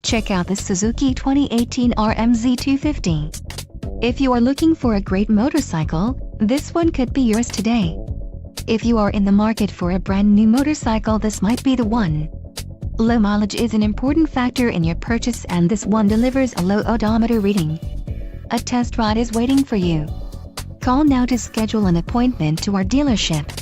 Check out the Suzuki 2018 RM-Z250. If you are looking for a great motorcycle, this one could be yours today. If you are in the market for a brand new motorcycle, this might be the one. Low mileage is an important factor in your purchase, and this one delivers a low odometer reading. A test ride is waiting for you. Call now to schedule an appointment to our dealership.